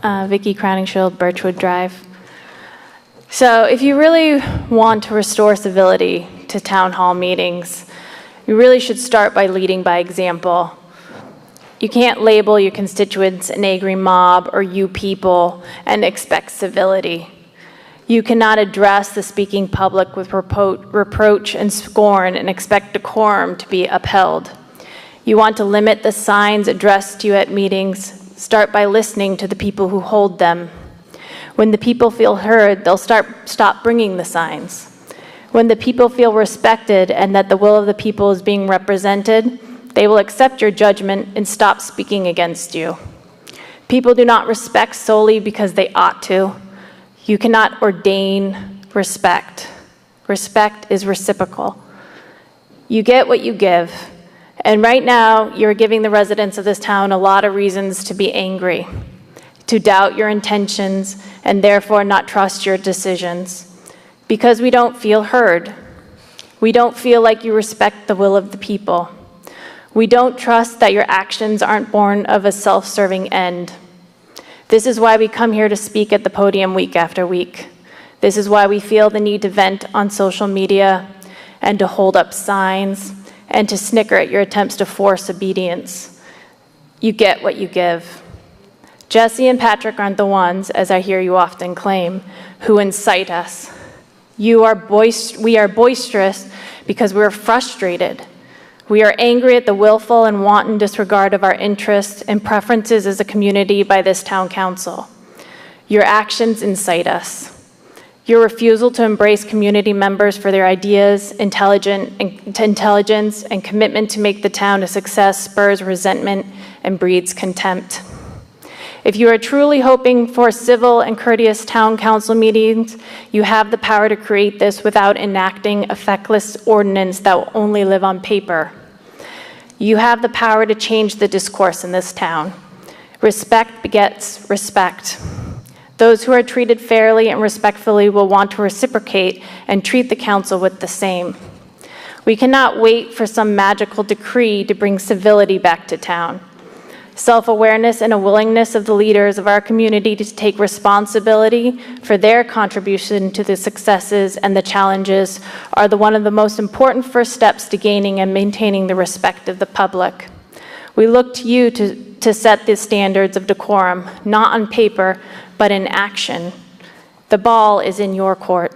Vickey, Crowninshield, Birchwood Drive. So if you really want to restore civility to town hall meetings, you really should start by leading by example. You can't label your constituents an angry mob or you people and expect civility. You cannot address the speaking public with reproach and scorn and expect decorum to be upheld. You want to limit the signs addressed to you at meetings, start by listening to the people who hold them. When the people feel heard, they'll stop bringing the signs. When the people feel respected and that the will of the people is being represented, they will accept your judgment and stop speaking against you. People do not respect solely because they ought to. You cannot ordain respect. Respect is reciprocal. You get what you give. And right now, you're giving the residents of this town a lot of reasons to be angry, to doubt your intentions, and therefore not trust your decisions. Because we don't feel heard. We don't feel like you respect the will of the people. We don't trust that your actions aren't born of a self-serving end. This is why we come here to speak at the podium week after week. This is why we feel the need to vent on social media and to hold up signs and to snicker at your attempts to force obedience. You get what you give. Jessie and Patrick aren't the ones, as I hear you often claim, who incite us. We are boisterous because we're frustrated. We are angry at the willful and wanton disregard of our interests and preferences as a community by this town council. Your actions incite us. Your refusal to embrace community members for their ideas, intelligence, and commitment to make the town a success spurs resentment and breeds contempt. If you are truly hoping for civil and courteous town council meetings, you have the power to create this without enacting a feckless ordinance that will only live on paper. You have the power to change the discourse in this town. Respect begets respect. Those who are treated fairly and respectfully will want to reciprocate and treat the council with the same. We cannot wait for some magical decree to bring civility back to town. Self-awareness and a willingness of the leaders of our community to take responsibility for their contribution to the successes and the challenges are one of the most important first steps to gaining and maintaining the respect of the public. We look to you to set the standards of decorum, not on paper, but in action. The ball is in your court.